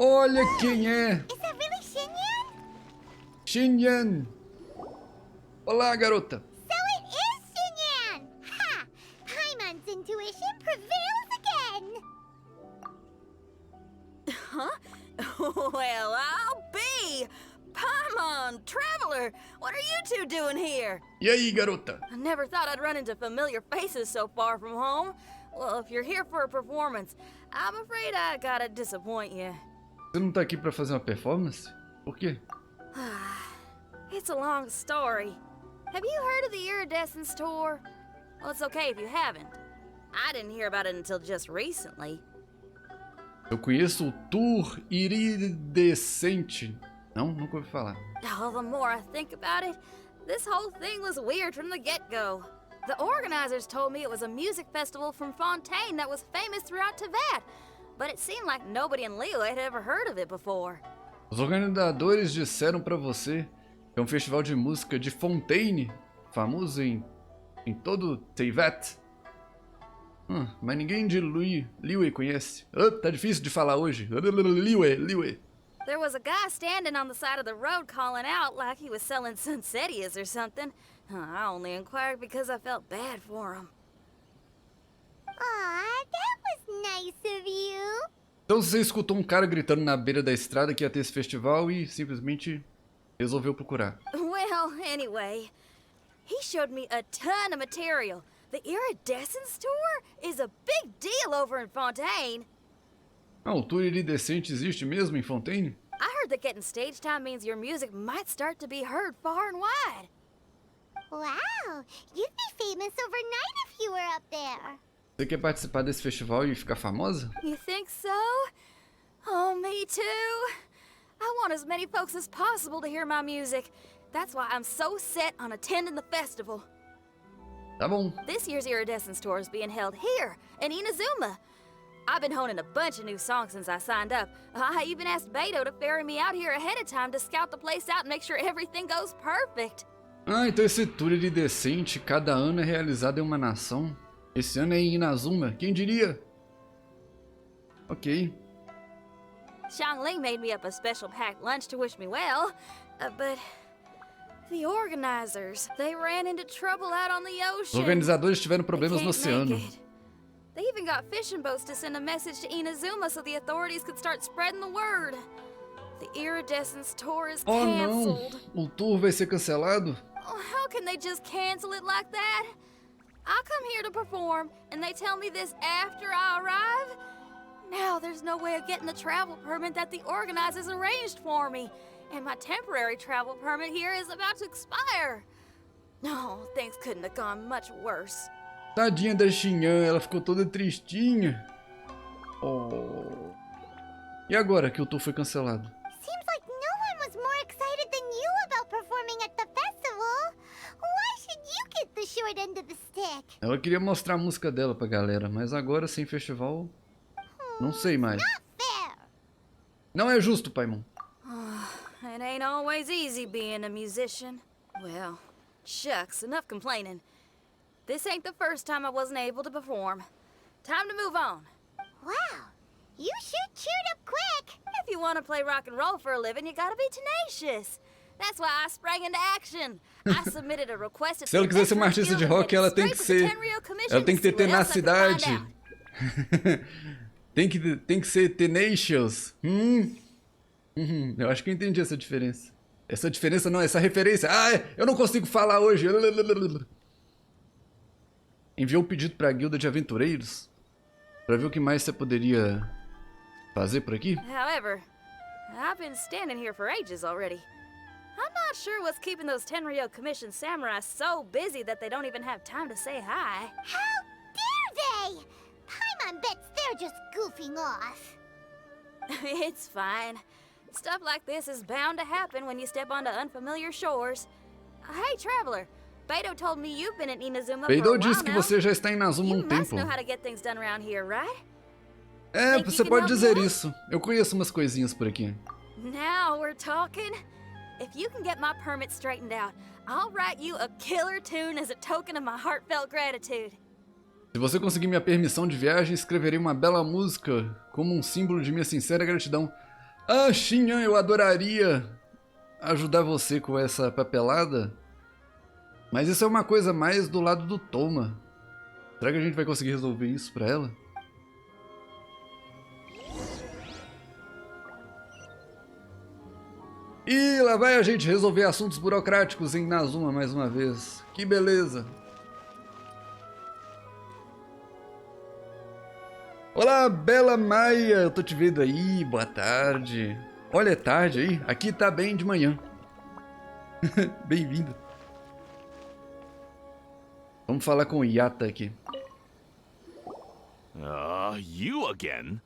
Olha quem é! Is that really Xinyan? Xinyan! Olá, garota! So it is Xinyan! Ha! Paimon's intuition prevails again! Huh? Well, I'll be! Paimon, Traveler, what are you two doing here? E aí, garota? I never thought I'd run into familiar faces so far from home. Well, if you're here for a performance, I'm afraid I gotta disappoint you. Você não tá aqui pra fazer uma performance? Por quê? It's a long story. Have you heard of the Iridescence Tour? Well, it's okay if you haven't. I didn't hear about it until just recently. Eu conheço o Tour Iridescente. Não, nunca ouvi falar. Oh, the more I think about it, this whole thing was weird from the get-go. The organizers told me it was a music festival from Fontaine that was famous throughout Tibet, but it seemed like nobody in Liyue had ever heard of it before. Os organizadores disseram pra você que é um festival de música de Fontaine, famoso em todo Tibet. Mas ninguém de Liyue conhece. Tá difícil de falar hoje. Liyue. There was a guy standing on the side of the road calling out like he was selling Sunsetias or something. I only inquired because I felt bad for him. Aw, that was nice of you. Então você escutou um cara gritando na beira da estrada que ia ter esse festival e simplesmente resolveu procurar. Well, anyway, he showed me a ton of material. The Iridescence Tour is a big deal over in Fontaine. O Tour Iridescente existe mesmo em Fontaine? I heard that getting stage time means your music might start to be heard far and wide. Wow, you'd be famous overnight if you were up there. Você quer participar desse festival e ficar famosa? You think so? Oh, me too. I want as many folks as possible to hear my music. That's why I'm so set on attending the festival. Tá bom. This year's Iridescence Tour is being held here in Inazuma. I've been honing a bunch of new songs since I signed up. I even asked Beto to ferry me out here ahead of time to scout the place out and make sure everything goes perfect. Então esse Tour Iridescente cada ano é realizado em uma nação. Esse ano é em Inazuma, quem diria? Ok. Xiangling made me up a special packed lunch to wish me well, but the organizers, they ran into trouble out on the Os ocean. organizadores tiveram problemas no oceano. They even got fishing boats to send a message to Inazuma so the authorities could start spreading the word. The Iridescence Tour is Oh canceled. não! O tour vai ser cancelado? Oh, how can they just cancel it like that? I come here to perform, and they tell me this after I arrive? Now there's no way of getting the travel permit that the organizers arranged for me, and my temporary travel permit here is about to expire. No, things couldn't have gone much worse. Tadinha da Xinyan, ela ficou toda tristinha. Oh. E agora que o tour foi cancelado? Seems like no one was more excited than you about performing at the festival. Why should you get the short end of the stick? Ela queria mostrar a música dela pra galera, mas agora sem festival, não sei mais. Not fair. Não é justo, Paimon. It ain't always easy being a musician. Well, shucks, enough complaining. This ain't the first time I wasn't able to perform. Time to move on. Wow, you sure cheered up quick. If you want to play rock and roll for a living, you gotta be tenacious. That's why I sprang into action. I submitted a request. Se ela quiser ser uma artista de rock, ela tem que ser... Ela tem que ter tenacidade. tem que ser tenacious. Eu acho que eu entendi essa diferença. Essa diferença não, essa referência. Eu não consigo falar hoje. Enviou um pedido para a guilda de aventureiros para ver o que mais você poderia fazer por aqui. However, I've been standing here for ages already. I'm not sure what's keeping those Tenryo Commission samurai so busy that they don't even have time to say hi. How dare they? Paimon bets they're just goofing off. It's fine. Stuff like this is bound to happen when you step onto unfamiliar shores. Hey, traveler. Beto told me you've been in Inazuma for a Beto while disse que now. você já está em Inazuma há You um must tempo. know how to get things done around here, right? Você pode dizer isso. Eu conheço umas coisinhas por aqui. Now we're talking. If you can get my permit straightened out, I'll write you a killer tune as a token of my heartfelt gratitude. Se você conseguir minha permissão de viagem, escreverei uma bela música como um símbolo de minha sincera gratidão. Ah, Xinyan, eu adoraria ajudar você com essa papelada. Mas isso é uma coisa mais do lado do Toma. Será que a gente vai conseguir resolver isso pra ela? E lá vai a gente resolver assuntos burocráticos em Inazuma mais uma vez. Que beleza! Olá, bela Maia! Eu tô te vendo aí, boa tarde. Olha, é tarde aí. Aqui tá bem de manhã. Bem-vindo. Vamos falar com o Yata aqui. You again?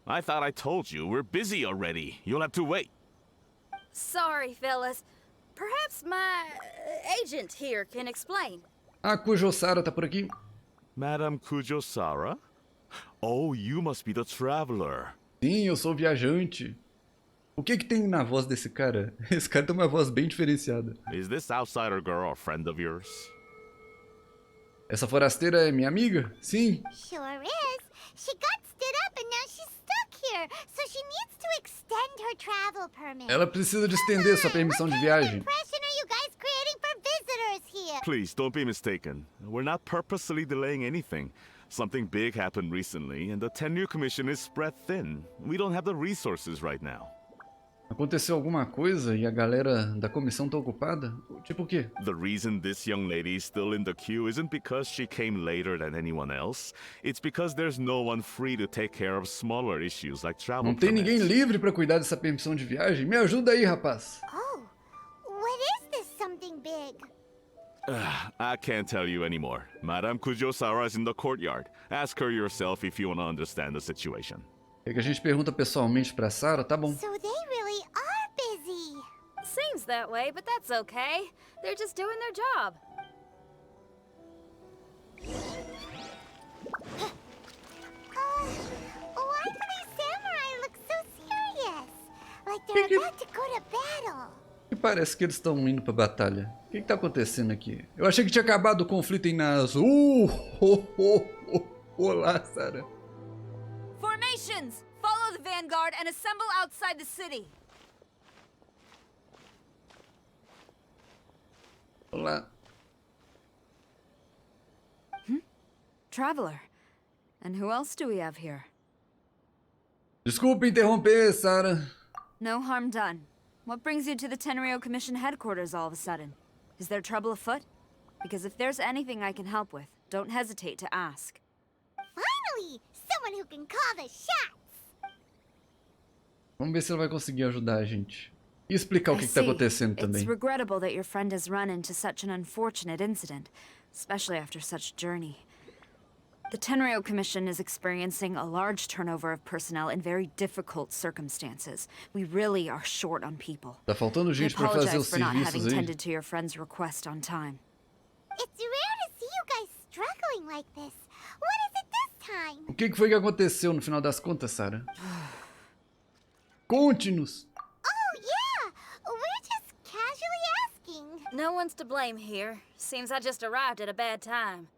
I thought I told you we're busy already. You'll have to wait. Sorry, fellas. Perhaps my agent here can explain. A Kujo-Sara tá por aqui. Madam Kujo-Sara? Oh, you must be the traveler. Sim, eu sou viajante. O que tem na voz desse cara? Esse cara tem uma voz bem diferenciada. Is this outsider girl a friend of yours? Essa forasteira é minha amiga? Sim. Sure is. She got stood up and now she's stuck here, so she needs to extend her travel permit. Ela precisa de estender sua permissão de viagem. What impression are you guys creating for visitors here? Please, don't be mistaken. We're not purposely delaying anything. Something big happened recently, and the tenure commission is spread thin. We don't have the resources right now. Aconteceu alguma coisa e a galera da comissão tá ocupada? Tipo o quê? The reason this young lady is still in the queue isn't because she came later than anyone else. It's because there's no one free to take care of smaller issues like travel Não tem ninguém permits. livre pra cuidar dessa permissão de viagem? Me ajuda aí, rapaz. Oh, what is this something big? I can't tell you anymore. Madame Kujo-Sara is in the courtyard. Ask her yourself if you want to understand the situation. É que a gente pergunta pessoalmente pra Sara, tá bom. So they really are busy. Seems that way, but that's okay. They're just doing their job. Why do these samurai look so serious? Like they're about to go to battle. E parece que eles estão indo pra batalha. O que tá acontecendo aqui? Eu achei que tinha acabado o conflito em Nasu. Olá, Sara. Formations! Follow the vanguard and assemble outside the city. Olá. Traveler. And who else do we have here? Desculpa interromper, Sara. No harm done. What brings you to the Tenryou Commission headquarters all of a sudden? Is there trouble afoot? Because if there's anything I can help with, don't hesitate to ask. Finally, someone who can call the shots. Vamos ver se ela vai conseguir ajudar a gente. E explicar o que tá acontecendo também. It's regrettable that your friend has run into such an unfortunate incident, especially after such a journey. The Tenryou Commission is experiencing a large turnover of personnel in very difficult circumstances. We really are short on people. Tá faltando I gente pra fazer apologize os for not having serviços aí. tended to your friend's request on time. It's rare to see you guys struggling like this. What is it this time? O que foi que aconteceu no final das contas, Sara? Conte-nos. Oh, yeah. We're just casually asking. No one's to blame here. Seems I just arrived at a bad time.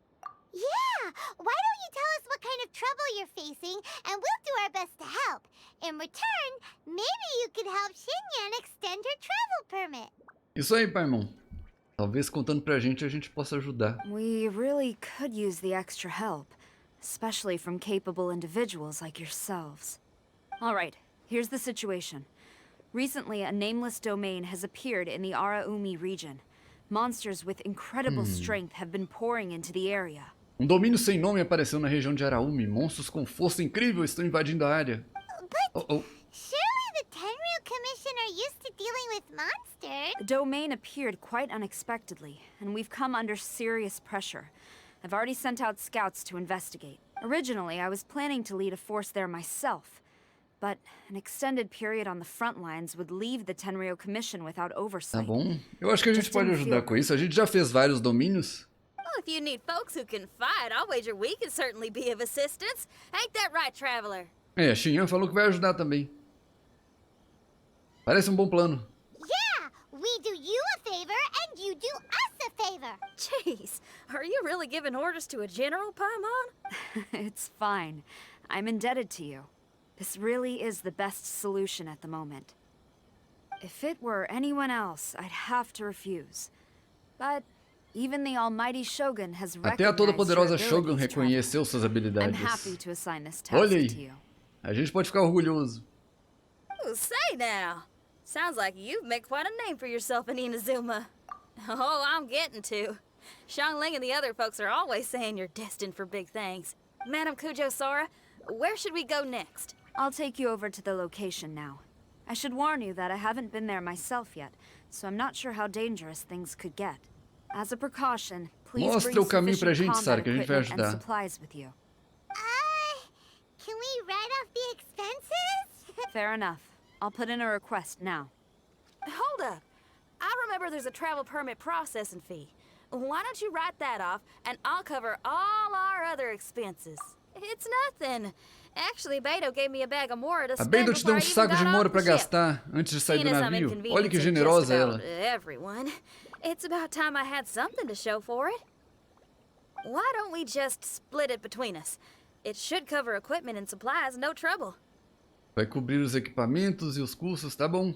Yeah. Why don't you tell us what kind of trouble you're facing, and we'll do our best to help. In return, maybe you could help Xinyan extend her travel permit. Isso aí, Paimon. Talvez contando pra gente a gente possa ajudar. We really could use the extra help, especially from capable individuals like yourselves. All right, here's the situation. Recently, a nameless domain has appeared in the Araumi region. Monsters with incredible strength have been pouring into the area. Domínio sem nome apareceu na região de Araumi. Monstros com força incrível estão invadindo a área. But surely the Tenryou Commission are used to dealing with monsters. The domain appeared quite unexpectedly, and we've come under serious pressure. I've already sent out scouts to investigate. Originally, I was planning to lead a force there myself, but an extended period on the front lines would leave the Tenryou Commission without Tá oversight. bom. Eu acho que a gente pode ajudar com isso. A gente já fez vários domínios. Well, if you need folks who can fight, I'll wager we can certainly be of assistance. Ain't that right, Traveler? É, a Xinyan falou que vai ajudar também. Parece um bom plano. Yeah, we do you a favor and you do us a favor. Jeez, are you really giving orders to a general, Paimon? It's fine. I'm indebted to you. This really is the best solution at the moment. If it were anyone else, I'd have to refuse. But even the almighty Shogun has Até a recognized toda-poderosa your Shogun abilities, Trevor. reconheceu suas I'm habilidades. happy to assign this Olha task to aí. you. A gente pode ficar orgulhoso. Ooh, say now. Sounds like you've made quite a name for yourself in Inazuma. Oh, I'm getting to. Xiangling and the other folks are always saying you're destined for big things. Madam Kujo-Sora, where should we go next? I'll take you over to the location now. I should warn you that I haven't been there myself yet, so I'm not sure how dangerous things could get. As a precaution, please Mostra bring o caminho pra sufficient gente, Sara, combat que a gente vai equipment and ajudar. supplies with you. Can we write off the expenses? Fair enough. I'll put in a request now. Hold up. I remember there's a travel permit processing fee. Why don't you write that off, and I'll cover all our other expenses. It's nothing. Actually, Beto gave me a bag of Mora to A spend Beidou te deu before I um saco even de got mora off pra the ship. gastar antes de sair do Seeing as I'm navio. Olha que inconveniencing just generosa ela. about everyone, it's about time I had something to show for it. Why don't we just split it between us? It should cover equipment and supplies, no trouble. Vai cobrir os equipamentos e os custos, tá bom.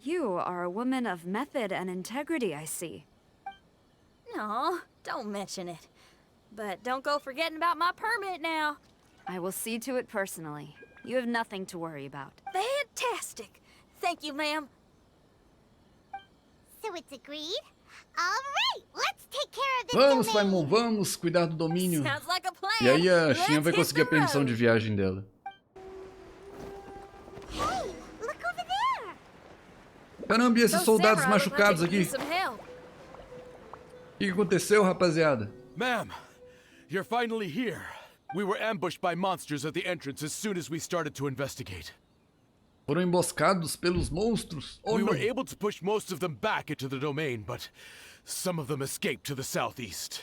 You are a woman of method and integrity, I see. No, don't mention it. But don't go forgetting about my permit now. I will see to it personally. You have nothing to worry about. Fantastic. Thank you, ma'am. So it's agreed? Alright, let's take care of this Vamos, domain. Paimon, vamos cuidar do domínio. Sounds like a plan. E aí a Let's Xinyan vai hit conseguir a the permissão road. de viagem dela. Hey, look over there. Caramba, e esses Those soldados samurai look like machucados they could aqui? use some help. O que aconteceu, rapaziada? Ma'am, you're finally here. We were ambushed by monsters at the entrance as soon as we started to investigate. Foram emboscados pelos monstros? Oh, We não. were able to push most of them back into the domain, but some of them escaped to the southeast.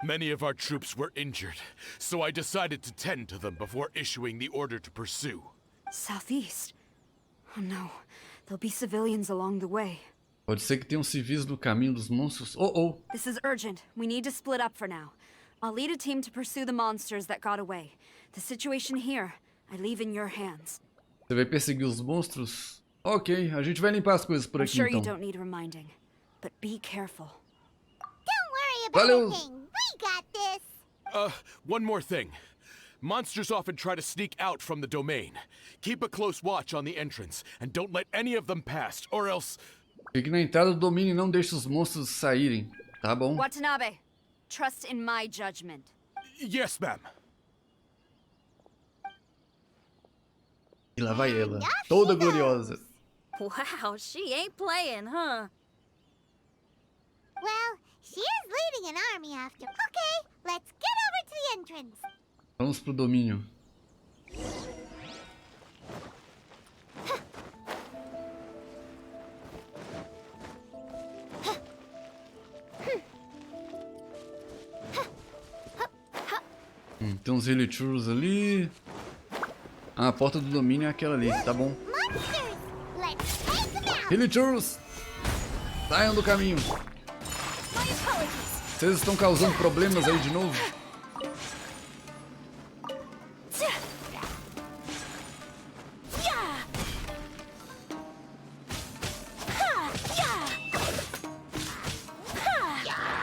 Many of our troops were injured, so I decided to tend to them before issuing the order to pursue. Southeast? Oh no, there'll be civilians along the way. Pode ser que tenham civis no caminho dos monstros. Oh, oh. This is urgent. We need to split up for now. I'll lead a team to pursue the monsters that got away. The situation here, I leave in your hands. Você vai perseguir os monstros? Ok, a gente vai limpar as coisas por I'm aqui sure you então. don't need reminding, but be careful. Don't worry about Valeu. a thing. We got this. One more thing. Monsters often try to sneak out from the domain. Keep a close watch on the entrance, and don't let any of them pass, or else... Fique na entrada do domínio e não deixe os monstros saírem. Tá bom? Watanabe, trust in my judgment. Yes, ma'am. E lá vai ela, toda gloriosa. Wow, she ain't playing, huh? Well, she is leading an army after. Okay, let's get over to the entrance. Vamos pro domínio. Tem uns Helichurros ali. Ah, a porta do domínio é aquela ali, tá bom. Monsters, let's take them out. Helichurros! Saiam do caminho. My apologies. Vocês estão causando problemas aí de novo?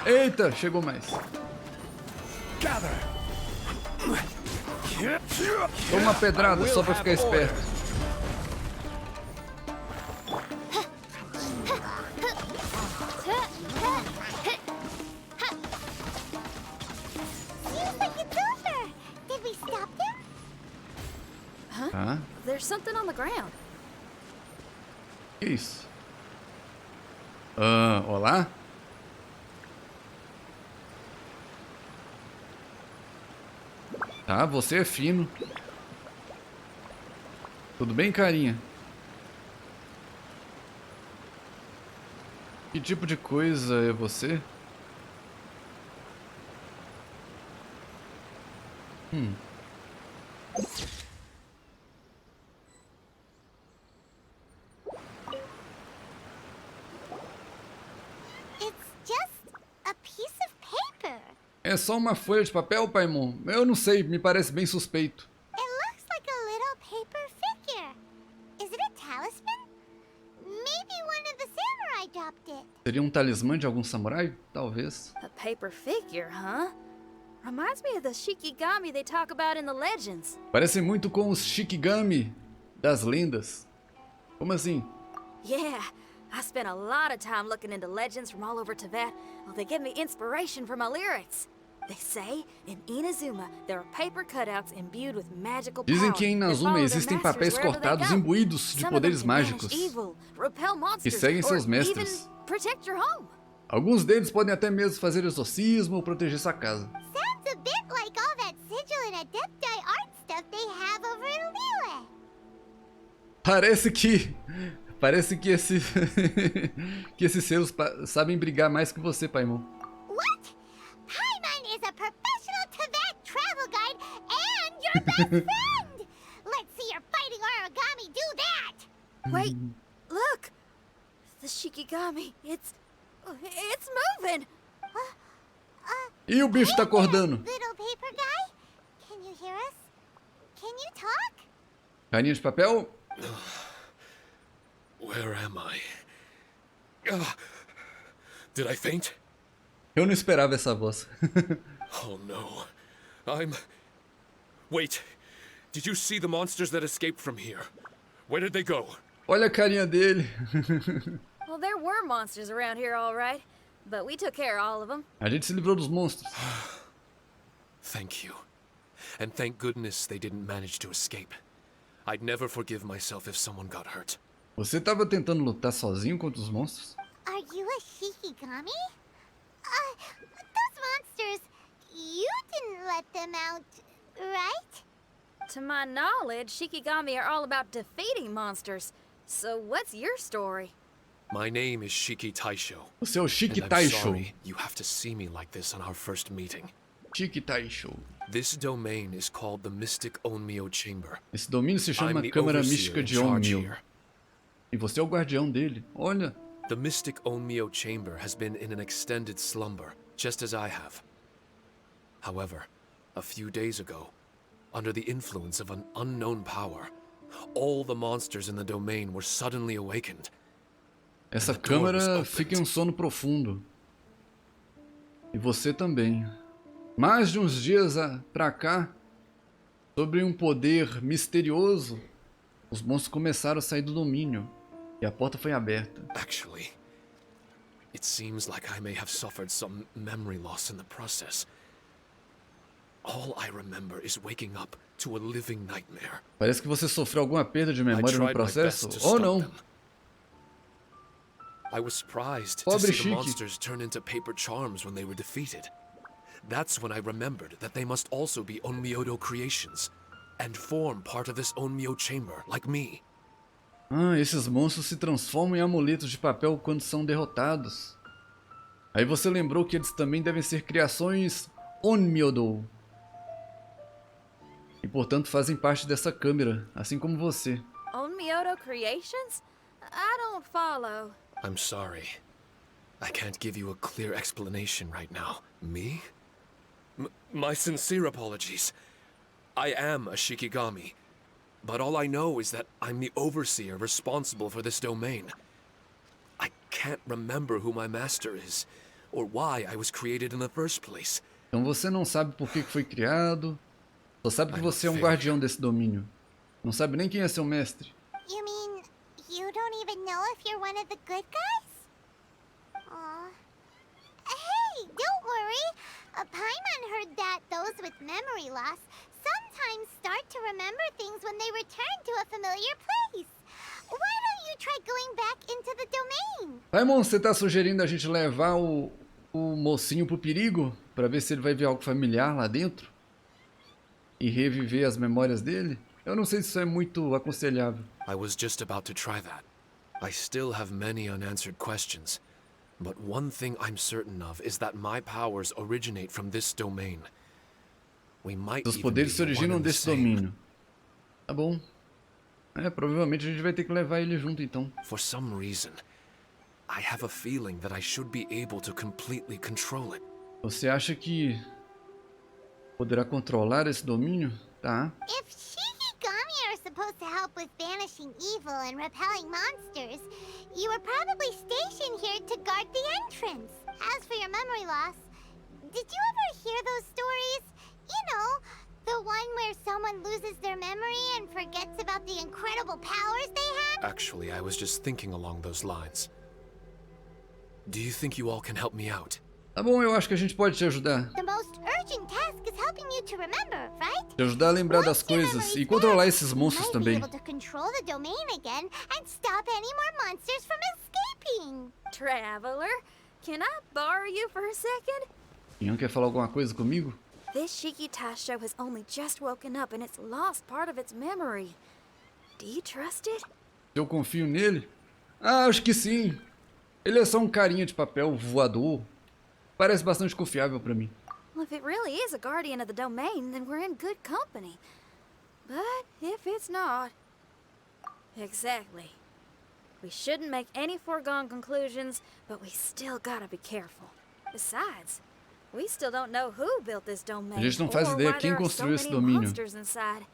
Eita, chegou mais. Toma uma pedrada só pra ficar esperto. Seems like it's over. Did we stop them? Tá, There's something on the ground. que isso? Ah, olá? Tá, você é fino. Tudo bem, carinha? Que tipo de coisa é você? It's just a piece of paper. É só uma folha de papel, Paimon? Eu não sei, me parece bem suspeito. It looks like a Seria um talismã de algum samurai? Talvez. A paper figure, huh? Reminds me of the Shikigami they talk about in the legends. Parece muito com os Shikigami das lendas. Como assim? Yeah, I spent a lot of time looking into legends from all over Tibet. Well, they give me inspiration for my lyrics. They say, in Inazuma, there are paper cutouts imbued with magical power. Dizem que em Inazuma existem papéis cortados imbuídos de poderes mágicos que seguem seus mestres. Alguns deles podem até mesmo fazer exorcismo ou proteger sua casa. Sounds a bit like all that sigil and adepti art stuff they have over in Lille. Parece que que esses selos sabem brigar mais que você, Paimon. What? Paimon is a professional Tibet travel guide and your best friend. Let's see your fighting origami do that. Wait, look. The Shikigami, it's moving. E o bicho tá acordando. Little paper guy, can you hear us? Can you talk? Carinha de papel? Where am I? Did I faint? Eu não esperava essa voz. Oh no. Wait. Did you see the monsters that escaped from here? Where did they go? Olha a carinha dele. Well, there were monsters around here, all right. But we took care of all of them. A gente se livrou dos monstros. Thank you. And thank goodness they didn't manage to escape. I'd never forgive myself if someone got hurt. Você tava tentando lutar sozinho contra os monstros? Are you a Shikigami? Those monsters, you didn't let them out, right? To my knowledge, Shikigami are all about defeating monsters. So what's your story? My name is Shiki Taisho. Você é o Shiki And I'm Taisho. sorry you have to see me like this on our first meeting. Shiki Taisho. This domain is called the Mystic Onmyo Chamber. Esse domínio se I'm chama the Câmara overseer Mística in de charge Onmyo. here. E você é o guardião dele. Olha. The Mystic Onmyo Chamber has been in an extended slumber, just as I have. However, a few days ago, under the influence of an unknown power, all the monsters in the domain were suddenly awakened. Essa câmara fica em um sono profundo. E você também. Mais de uns dias pra cá, sobre um poder misterioso, os monstros começaram a sair do domínio. E a porta foi aberta. Actually, it seems like I may have suffered some memory loss in the process. All I remember is waking up to a living nightmare. Parece que você sofreu alguma perda de memória no processo, ou não? I was surprised to Pobre see the Shiki. monsters turn into paper charms when they were defeated. That's when I remembered that they must also be Onmyodo creations and form part of this Onmyo chamber, like me. Ah, esses monstros se transformam em amuletos de papel quando são derrotados. Aí você lembrou que eles também devem ser criações Onmyodo. E portanto fazem parte dessa câmera, assim como você. Onmyodo creations? I don't follow. I'm sorry. I can't give you a clear explanation right now. Me? My sincere apologies. I am a Shikigami. But all I know is that I'm the overseer responsible for this domain. I can't remember who my master is, or why I was created in the first place. Então você não sabe por que foi criado, só sabe que você é um guardião desse domínio. Não sabe nem quem é seu mestre. You mean you don't even know if you're one of the good guys? Aw. Hey, don't worry. Paimon heard that those with memory loss sometimes start to remember things when they return to a familiar place. Why don't you try going back into the domain? Paimon, você tá sugerindo a gente levar o mocinho pro perigo? Pra ver se ele vai ver algo familiar lá dentro? E reviver as memórias dele? Eu não sei se isso é muito aconselhável. I was just about to try that. I still have many unanswered questions. But one thing I'm certain of is that my powers originate from this domain. We might Os even poderes se be one originam and the desse same. domínio. Tá bom. Provavelmente a gente vai ter que levar ele junto então. For some reason, I have a feeling that I should be able to completely control it. Você acha que poderá controlar esse domínio? Tá. If Shikigami are supposed to help with banishing evil and repelling monsters, you were probably stationed here to guard the entrance. As for your memory loss, did you ever hear those stories? You know, the one where someone loses their memory and forgets about the incredible powers they have? Actually, I was just thinking along those lines. Do you think you all can help me out? Tá bom, eu acho que a gente pode te ajudar. The most urgent task is helping you to remember, right? Te ajudar a lembrar das coisas e controlar esses monstros também. Might be able to control the domain again and stop any more monsters from escaping. Traveler, can I borrow you for a second? Xinyan quer falar alguma coisa comigo? This Shiki Taisho has only just woken up and it's lost part of its memory. Do you trust it? Eu confio nele? Ah, acho que sim. Ele é só um carinha de papel voador. Parece bastante confiável pra mim. Well, if it really is a guardian of the domain, then we're in good company. But if it's not... Exactly. We shouldn't make any foregone conclusions, but we still gotta be careful. Besides, we still don't know who built this domain, A gente não faz ideia quem construiu esse domínio. monsters inside.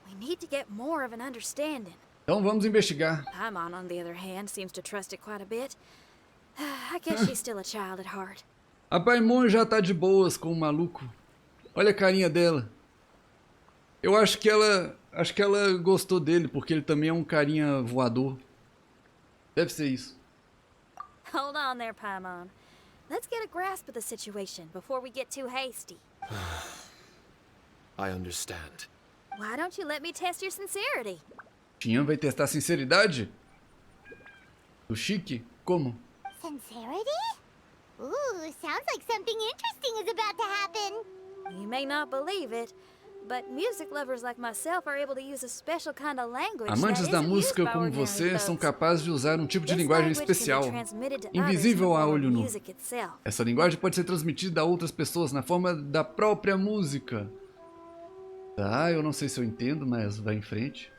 We need to get more of an understanding. Então vamos investigar. Paimon, on the other hand, seems to trust it quite a bit. I guess she's still a child at heart. A Paimon já tá de boas com o maluco. Olha a carinha dela. Eu acho que ela gostou dele, porque ele também é um carinha voador. Deve ser isso. Hold on there, Paimon. Let's get a grasp of the situation before we get too hasty. I understand. Why don't you let me test your sincerity? Xinyan vai testar a sinceridade? Do Chique? Como? Sincerity? Ooh, sounds like something interesting is about to happen. You may not believe it, but music lovers like myself are able to use a special kind of language Amantes that da isn't música used by como ordinary você são folks. capazes de usar um tipo de This linguagem language can be especial, transmitted to invisível others a in the olho nu. music itself. Essa linguagem pode ser transmitida a outras pessoas na forma da própria música. Tá, eu não sei se eu entendo, mas vai em frente.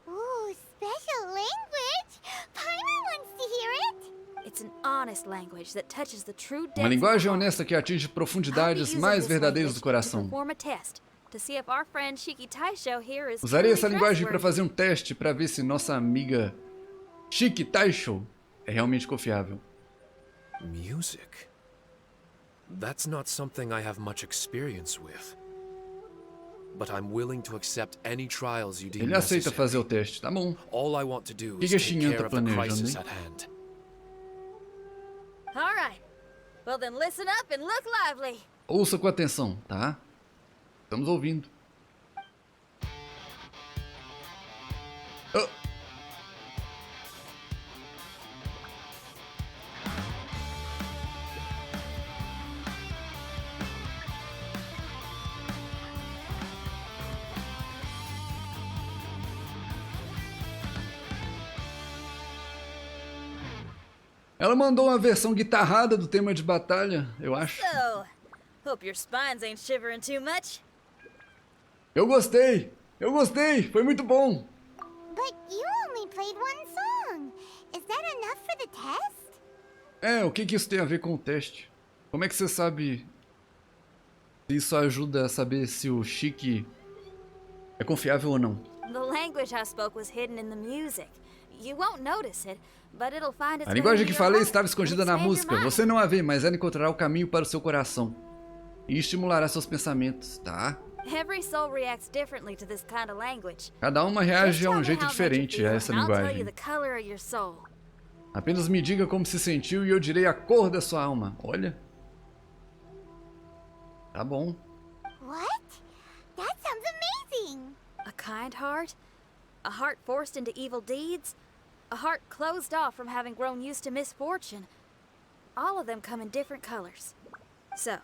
Ooh, special language! Paimon wants to hear it! It's an honest language that touches the true depths Uma of linguagem the heart. honesta que atinge I'll be profundidades using mais this verdadeiras do language to coração. perform a test to see if our friend Shiki Taisho here is Usarei truly essa linguagem para trustworthy. fazer um teste para ver se nossa amiga Shiki Taisho é realmente confiável. Music? That's not something I have much experience with. But I'm willing to accept any trials you deem Ele aceita necessary. fazer o teste, tá bom. All I want to do Que is que a take Xinyan care tá of the planejando, crisis hein? at hand. All right. Well, then listen up and look lively. Ouça com atenção, tá? Estamos ouvindo. Oh. Ela mandou uma versão guitarrada do tema de batalha, eu acho. So, hope your spines ain't shivering too much. Eu gostei! Eu gostei! Foi muito bom! But you only played one song. Is that enough for the test? É, o que isso tem a ver com o teste? Como é que você sabe se isso ajuda a saber se o Chique é confiável ou não? The language I spoke was hidden in the music. You won't notice it, but it'll find its A way linguagem into que your falei heart estava and escondida na expand your música. mind. Você não a vê, mas ela encontrará o caminho para o seu coração. E estimulará seus pensamentos, tá? Every soul reacts differently to this kind of language. Cada uma Just reage a tell um me jeito how it made you diferente feel, a essa and I'll tell you linguagem. the color of your soul. Apenas me diga como se sentiu e eu direi a cor da sua alma. Olha. Tá bom. What? That sounds amazing! A kind heart? A heart forced into evil deeds? A heart closed off from having grown used to misfortune? All of them come in different colors. So,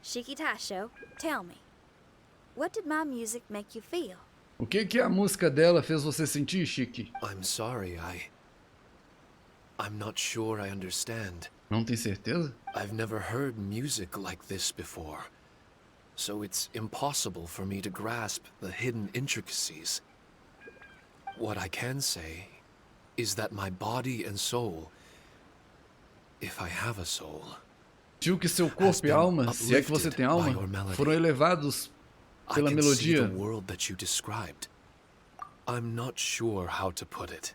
Shiki Taisho, tell me, what did my music make you feel? O que a música dela fez você sentir, Chique? I'm sorry, I'm not sure I understand. Não tem certeza? I've never heard music like this before, so it's impossible for me to grasp the hidden intricacies. What I can say is that my body and soul, if I have a soul, Sentiu que seu corpo e alma, se é que você tem alma, foram elevados I pela can see the melodia. world that you described. I'm not sure how to put it.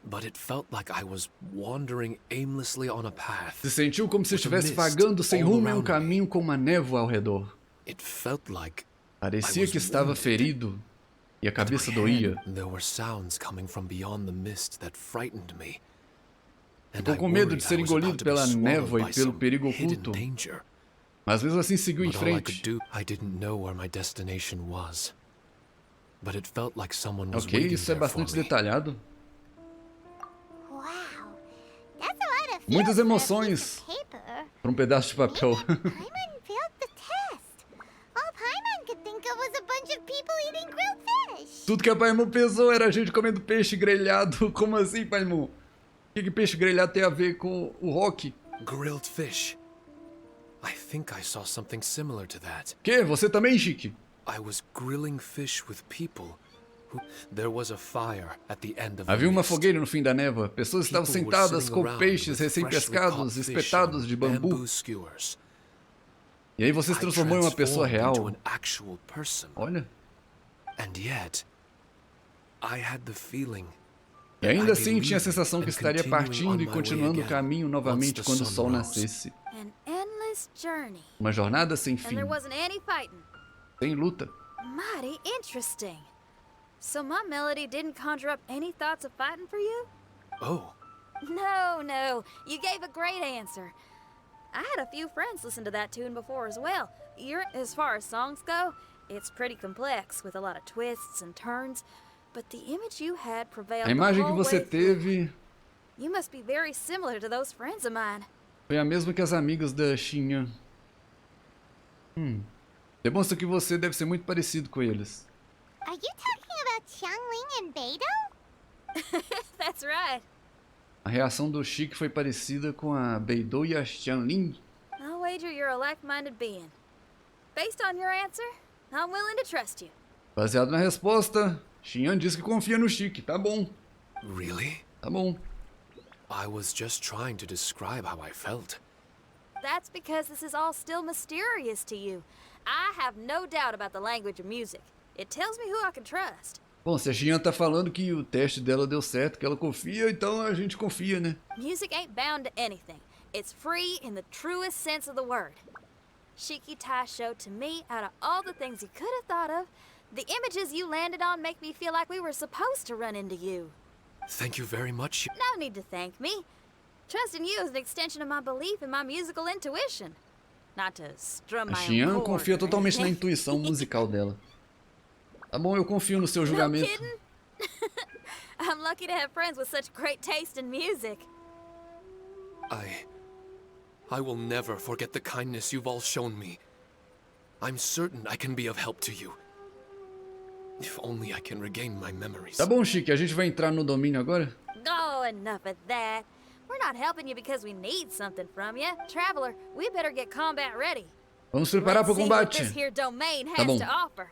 But it felt like I was wandering aimlessly on a path. Se sentiu como se estivesse vagando sem rumo em um caminho com uma névoa ao redor. It felt like Parecia que estava ferido e a cabeça doía. there were sounds coming from beyond the mist that frightened me. Ficou com medo de ser engolido pela névoa e pelo perigo oculto. Mas mesmo assim seguiu em frente. Ok, isso é bastante detalhado. Wow, that's a lot of Muitas feels for a emoções piece of paper. para um pedaço de papel. Paimon failed the test. All Paimon could think of was a bunch of people eating grilled fish. Tudo que a Paimon pensou era a gente comendo peixe grelhado. Como assim, Paimon? O que peixe grelhado tem a ver com o rock? Grilled fish. I think I saw something similar to that. Que? Você também, Chique? I was grilling fish with people. There was a fire at the end of the Havia uma mist. fogueira no fim da névoa. Pessoas estavam sentadas com peixes recém-pescados, espetados de bambu. E aí você se transformou em uma pessoa real. Olha. E ainda assim tinha a sensação que estaria partindo e continuando o caminho novamente quando o sol nascesse. Uma jornada sem fim. Sem luta. Mighty interesting. So my melody didn't conjure up any thoughts of fighting for you? Oh. No. You gave a great answer. I had a few friends listen to that tune before as well. As far as songs go, it's pretty complex with a lot of twists and turns. But the image you had prevailed A imagem the que whole você way through. teve You must be very similar to those friends of mine. foi a mesma que as amigas da Xinyan. Demonstra que você deve ser muito parecido com eles. Are you talking about Xiangling and Beidou? That's right. A reação do Chique foi parecida com a Beidou e a Xianling. I'll wager you're a like-minded being. Based on your answer, I'm willing to trust you. Baseado na resposta, Xinyan diz que confia no Chique. Tá bom. Really? Tá bom. I was just trying to describe how I felt. That's because this is all still mysterious to you. I have no doubt about the language of music. It tells me who I can trust. Bom, se a Xinyan tá falando que o teste dela deu certo, que ela confia, então a gente confia, né? Music ain't bound to anything. It's free in the truest sense of the word. Shiki Tai showed to me, out of all the things he could have thought of, the images you landed on make me feel like we were supposed to run into you. Thank you very much. No need to thank me. Trusting you is an extension of my belief in my musical intuition. Not to strum A my own Xinyan chord confia or totalmente na anything. intuição musical dela. Tá bom, eu confio no seu No julgamento. kidding? I'm lucky to have friends with such great taste in music. I will never forget the kindness you've all shown me. I'm certain I can be of help to you. If only I can regain my memories. Tá bom, Chique, a gente vai entrar no domínio agora? Oh, enough of that. We're not helping you because we need something from you. Traveler, we better get combat ready. Vamos preparar para o Let's see what combate. this here domain Tá has bom. to offer.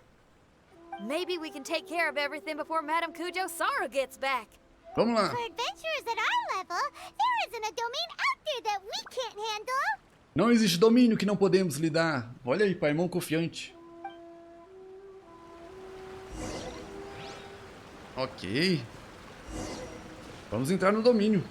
Maybe we can take care of everything before Madame Kujo-Sara gets back. Vamos lá. For adventurers at our level, there isn't a domain out there that we can't handle. Não existe domínio que não podemos lidar. Olha aí, Paimon confiante. Ok. Vamos entrar no domínio.